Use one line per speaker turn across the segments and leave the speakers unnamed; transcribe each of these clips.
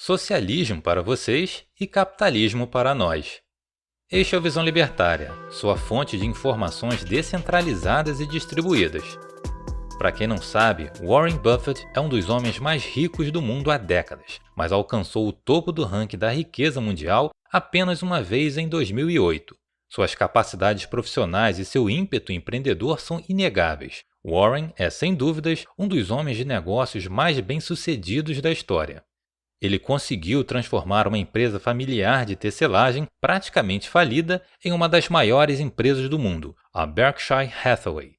Socialismo para vocês e capitalismo para nós. Este é o Visão Libertária, sua fonte de informações descentralizadas e distribuídas. Para quem não sabe, Warren Buffett é um dos homens mais ricos do mundo há décadas, mas alcançou o topo do ranking da riqueza mundial apenas uma vez em 2008. Suas capacidades profissionais e seu ímpeto empreendedor são inegáveis. Warren é, sem dúvidas, um dos homens de negócios mais bem-sucedidos da história. Ele conseguiu transformar uma empresa familiar de tecelagem praticamente falida em uma das maiores empresas do mundo, a Berkshire Hathaway.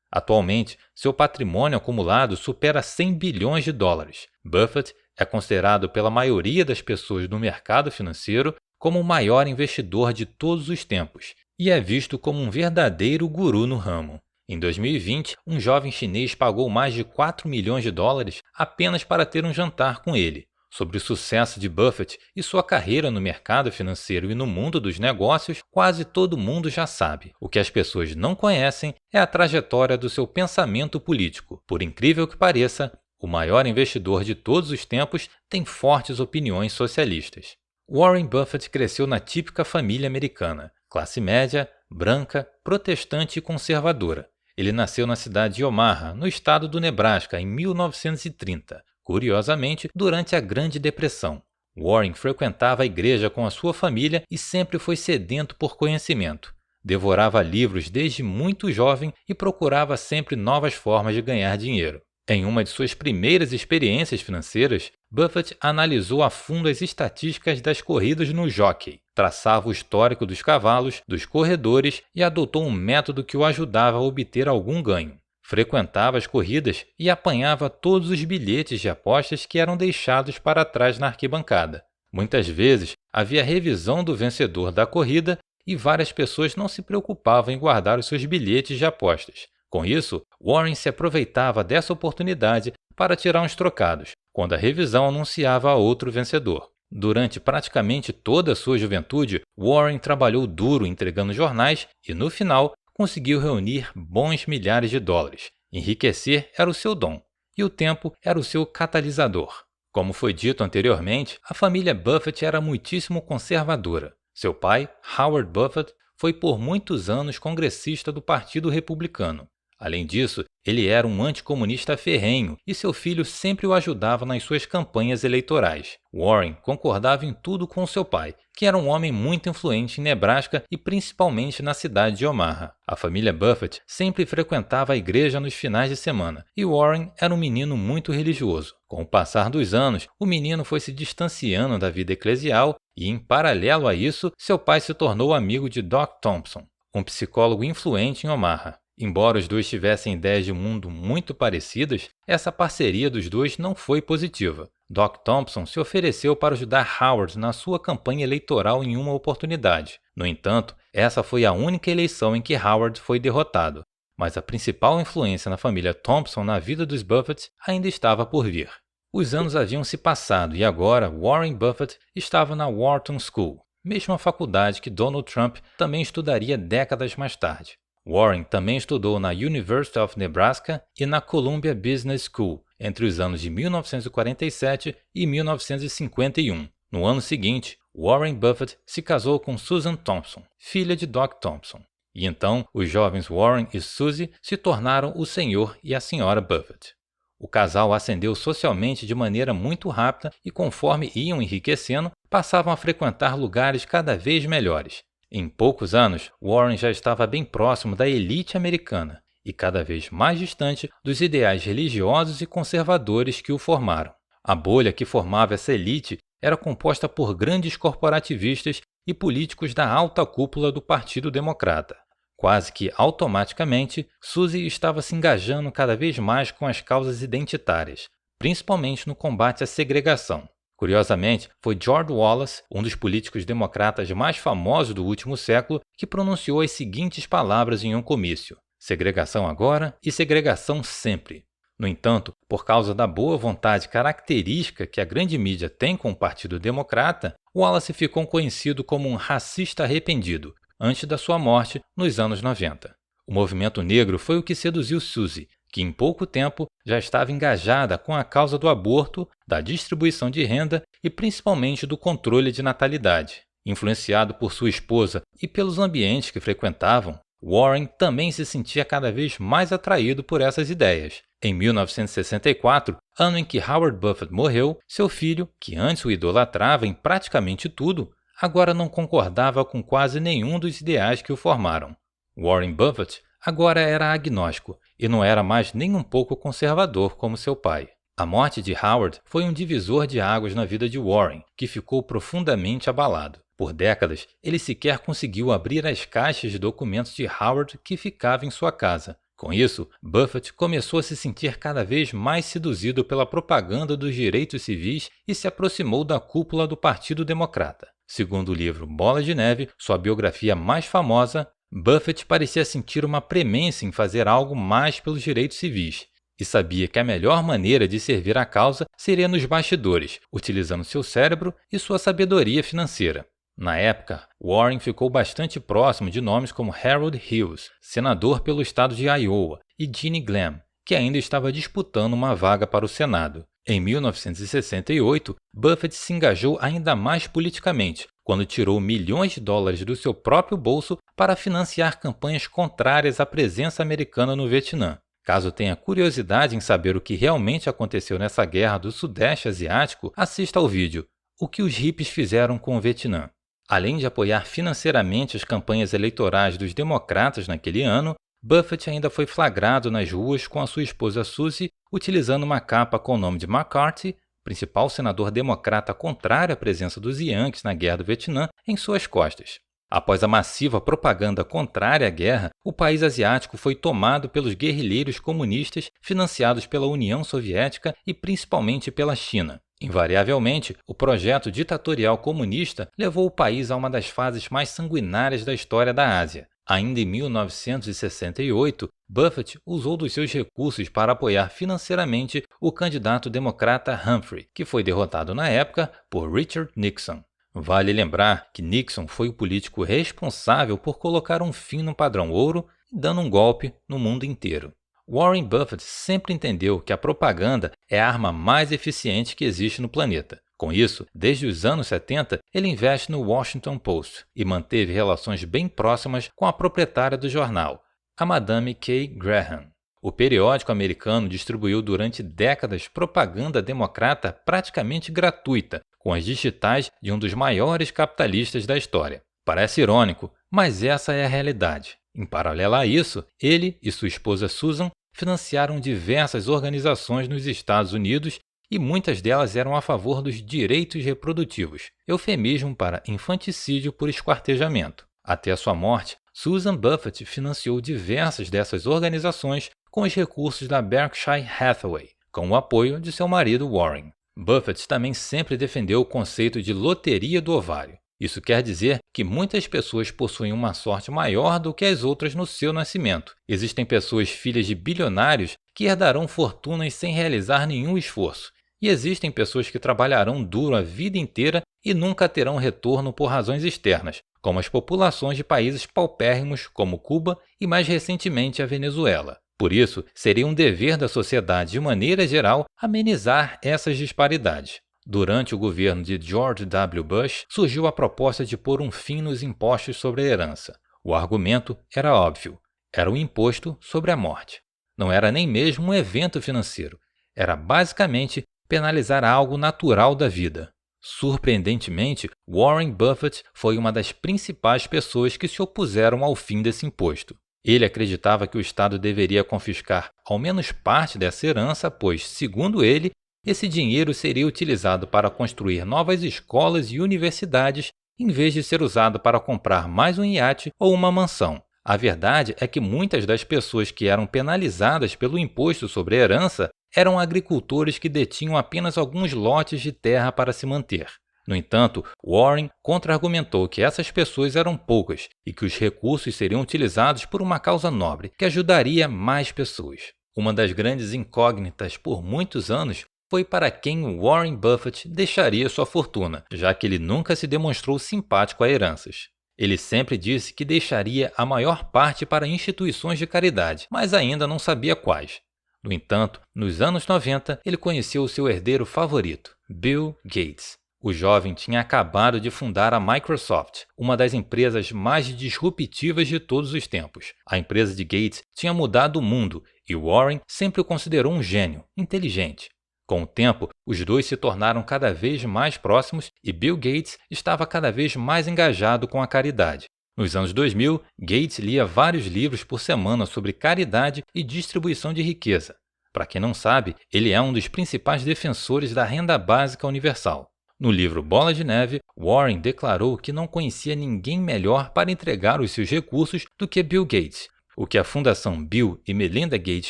Atualmente, seu patrimônio acumulado supera 100 bilhões de dólares. Buffett é considerado pela maioria das pessoas do mercado financeiro como o maior investidor de todos os tempos e é visto como um verdadeiro guru no ramo. Em 2020, um jovem chinês pagou mais de 4 milhões de dólares apenas para ter um jantar com ele. Sobre o sucesso de Buffett e sua carreira no mercado financeiro e no mundo dos negócios, quase todo mundo já sabe. O que as pessoas não conhecem é a trajetória do seu pensamento político. Por incrível que pareça, o maior investidor de todos os tempos tem fortes opiniões socialistas. Warren Buffett cresceu na típica família americana, classe média, branca, protestante e conservadora. Ele nasceu na cidade de Omaha, no estado do Nebraska, em 1930. Curiosamente, durante a Grande Depressão. Warren frequentava a igreja com a sua família e sempre foi sedento por conhecimento. Devorava livros desde muito jovem e procurava sempre novas formas de ganhar dinheiro. Em uma de suas primeiras experiências financeiras, Buffett analisou a fundo as estatísticas das corridas no jockey, traçava o histórico dos cavalos, dos corredores e adotou um método que o ajudava a obter algum ganho. Frequentava as corridas e apanhava todos os bilhetes de apostas que eram deixados para trás na arquibancada. Muitas vezes havia revisão do vencedor da corrida e várias pessoas não se preocupavam em guardar os seus bilhetes de apostas. Com isso, Warren se aproveitava dessa oportunidade para tirar uns trocados, quando a revisão anunciava outro vencedor. Durante praticamente toda a sua juventude, Warren trabalhou duro entregando jornais e, no final, conseguiu reunir bons milhares de dólares. Enriquecer era o seu dom, e o tempo era o seu catalisador. Como foi dito anteriormente, a família Buffett era muitíssimo conservadora. Seu pai, Howard Buffett, foi por muitos anos congressista do Partido Republicano. Além disso, ele era um anticomunista ferrenho e seu filho sempre o ajudava nas suas campanhas eleitorais. Warren concordava em tudo com seu pai, que era um homem muito influente em Nebraska e principalmente na cidade de Omaha. A família Buffett sempre frequentava a igreja nos finais de semana e Warren era um menino muito religioso. Com o passar dos anos, o menino foi se distanciando da vida eclesial e, em paralelo a isso, seu pai se tornou amigo de Doc Thompson, um psicólogo influente em Omaha. Embora os dois tivessem ideias de mundo muito parecidas, essa parceria dos dois não foi positiva. Doc Thompson se ofereceu para ajudar Howard na sua campanha eleitoral em uma oportunidade. No entanto, essa foi a única eleição em que Howard foi derrotado. Mas a principal influência na família Thompson na vida dos Buffett ainda estava por vir. Os anos haviam se passado e agora Warren Buffett estava na Wharton School, mesma faculdade que Donald Trump também estudaria décadas mais tarde. Warren também estudou na University of Nebraska e na Columbia Business School entre os anos de 1947 e 1951. No ano seguinte, Warren Buffett se casou com Susan Thompson, filha de Doc Thompson. E então, os jovens Warren e Suzy se tornaram o senhor e a senhora Buffett. O casal ascendeu socialmente de maneira muito rápida e, conforme iam enriquecendo, passavam a frequentar lugares cada vez melhores. Em poucos anos, Warren já estava bem próximo da elite americana e cada vez mais distante dos ideais religiosos e conservadores que o formaram. A bolha que formava essa elite era composta por grandes corporativistas e políticos da alta cúpula do Partido Democrata. Quase que automaticamente, Suzy estava se engajando cada vez mais com as causas identitárias, principalmente no combate à segregação. Curiosamente, foi George Wallace, um dos políticos democratas mais famosos do último século, que pronunciou as seguintes palavras em um comício: segregação agora e segregação sempre. No entanto, por causa da boa vontade característica que a grande mídia tem com o Partido Democrata, Wallace ficou conhecido como um racista arrependido, antes da sua morte nos anos 90. O movimento negro foi o que seduziu Suzy, que em pouco tempo já estava engajada com a causa do aborto, da distribuição de renda e principalmente do controle de natalidade. Influenciado por sua esposa e pelos ambientes que frequentavam, Warren também se sentia cada vez mais atraído por essas ideias. Em 1964, ano em que Howard Buffett morreu, seu filho, que antes o idolatrava em praticamente tudo, agora não concordava com quase nenhum dos ideais que o formaram. Warren Buffett agora era agnóstico e não era mais nem um pouco conservador como seu pai. A morte de Howard foi um divisor de águas na vida de Warren, que ficou profundamente abalado. Por décadas, ele sequer conseguiu abrir as caixas de documentos de Howard que ficava em sua casa. Com isso, Buffett começou a se sentir cada vez mais seduzido pela propaganda dos direitos civis e se aproximou da cúpula do Partido Democrata. Segundo o livro Bola de Neve, sua biografia mais famosa, Buffett parecia sentir uma premência em fazer algo mais pelos direitos civis e sabia que a melhor maneira de servir à causa seria nos bastidores, utilizando seu cérebro e sua sabedoria financeira. Na época, Warren ficou bastante próximo de nomes como Harold Hughes, senador pelo estado de Iowa, e Ginny Gleim, que ainda estava disputando uma vaga para o Senado. Em 1968, Buffett se engajou ainda mais politicamente, quando tirou milhões de dólares do seu próprio bolso para financiar campanhas contrárias à presença americana no Vietnã. Caso tenha curiosidade em saber o que realmente aconteceu nessa guerra do Sudeste Asiático, assista ao vídeo O que os hippies fizeram com o Vietnã. Além de apoiar financeiramente as campanhas eleitorais dos democratas naquele ano, Buffett ainda foi flagrado nas ruas com a sua esposa Suzy utilizando uma capa com o nome de McCarthy, principal senador democrata contrário à presença dos Yankees na Guerra do Vietnã, em suas costas. Após a massiva propaganda contrária à guerra, o país asiático foi tomado pelos guerrilheiros comunistas financiados pela União Soviética e principalmente pela China. Invariavelmente, o projeto ditatorial comunista levou o país a uma das fases mais sanguinárias da história da Ásia. Ainda em 1968, Buffett usou dos seus recursos para apoiar financeiramente o candidato democrata Humphrey, que foi derrotado na época por Richard Nixon. Vale lembrar que Nixon foi o político responsável por colocar um fim no padrão ouro e dando um golpe no mundo inteiro. Warren Buffett sempre entendeu que a propaganda é a arma mais eficiente que existe no planeta. Com isso, desde os anos 70, ele investe no Washington Post e manteve relações bem próximas com a proprietária do jornal, a Madame Kay Graham. O periódico americano distribuiu durante décadas propaganda democrata praticamente gratuita, com as digitais de um dos maiores capitalistas da história. Parece irônico, mas essa é a realidade. Em paralelo a isso, ele e sua esposa Susan financiaram diversas organizações nos Estados Unidos e muitas delas eram a favor dos direitos reprodutivos, eufemismo para infanticídio por esquartejamento. Até a sua morte, Susan Buffett financiou diversas dessas organizações com os recursos da Berkshire Hathaway, com o apoio de seu marido Warren. Buffett também sempre defendeu o conceito de loteria do ovário. Isso quer dizer que muitas pessoas possuem uma sorte maior do que as outras no seu nascimento. Existem pessoas filhas de bilionários que herdarão fortunas sem realizar nenhum esforço. E existem pessoas que trabalharão duro a vida inteira e nunca terão retorno por razões externas, como as populações de países paupérrimos como Cuba e mais recentemente a Venezuela. Por isso, seria um dever da sociedade de maneira geral amenizar essas disparidades. Durante o governo de George W. Bush, surgiu a proposta de pôr um fim nos impostos sobre a herança. O argumento era óbvio. Era um imposto sobre a morte. Não era nem mesmo um evento financeiro. Era basicamente penalizar algo natural da vida. Surpreendentemente, Warren Buffett foi uma das principais pessoas que se opuseram ao fim desse imposto. Ele acreditava que o Estado deveria confiscar ao menos parte dessa herança, pois, segundo ele, esse dinheiro seria utilizado para construir novas escolas e universidades, em vez de ser usado para comprar mais um iate ou uma mansão. A verdade é que muitas das pessoas que eram penalizadas pelo imposto sobre a herança eram agricultores que detinham apenas alguns lotes de terra para se manter. No entanto, Warren contra-argumentou que essas pessoas eram poucas e que os recursos seriam utilizados por uma causa nobre, que ajudaria mais pessoas. Uma das grandes incógnitas por muitos anos foi para quem Warren Buffett deixaria sua fortuna, já que ele nunca se demonstrou simpático a heranças. Ele sempre disse que deixaria a maior parte para instituições de caridade, mas ainda não sabia quais. No entanto, nos anos 90, ele conheceu o seu herdeiro favorito, Bill Gates. O jovem tinha acabado de fundar a Microsoft, uma das empresas mais disruptivas de todos os tempos. A empresa de Gates tinha mudado o mundo e Warren sempre o considerou um gênio, inteligente. Com o tempo, os dois se tornaram cada vez mais próximos e Bill Gates estava cada vez mais engajado com a caridade. Nos anos 2000, Gates lia vários livros por semana sobre caridade e distribuição de riqueza. Para quem não sabe, ele é um dos principais defensores da renda básica universal. No livro Bola de Neve, Warren declarou que não conhecia ninguém melhor para entregar os seus recursos do que Bill Gates. O que a Fundação Bill e Melinda Gates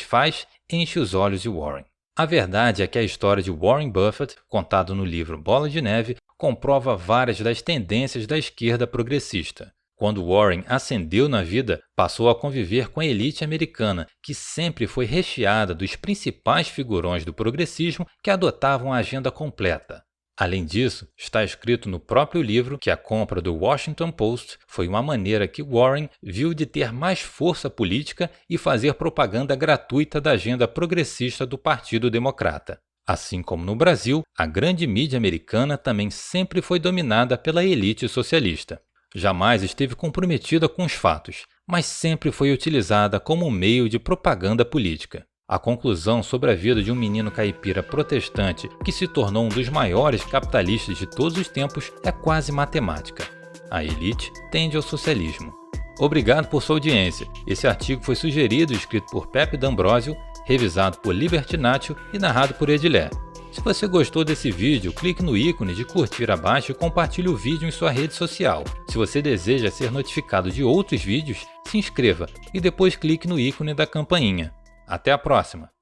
faz enche os olhos de Warren. A verdade é que a história de Warren Buffett, contada no livro Bola de Neve, comprova várias das tendências da esquerda progressista. Quando Warren ascendeu na vida, passou a conviver com a elite americana, que sempre foi recheada dos principais figurões do progressismo que adotavam a agenda completa. Além disso, está escrito no próprio livro que a compra do Washington Post foi uma maneira que Warren viu de ter mais força política e fazer propaganda gratuita da agenda progressista do Partido Democrata. Assim como no Brasil, a grande mídia americana também sempre foi dominada pela elite socialista. Jamais esteve comprometida com os fatos, mas sempre foi utilizada como meio de propaganda política. A conclusão sobre a vida de um menino caipira protestante que se tornou um dos maiores capitalistas de todos os tempos é quase matemática. A elite tende ao socialismo. Obrigado por sua audiência. Esse artigo foi sugerido e escrito por Pepe D'Ambrosio, revisado por Libertinatio e narrado por Edilé. Se você gostou desse vídeo, clique no ícone de curtir abaixo e compartilhe o vídeo em sua rede social. Se você deseja ser notificado de outros vídeos, se inscreva e depois clique no ícone da campainha. Até a próxima!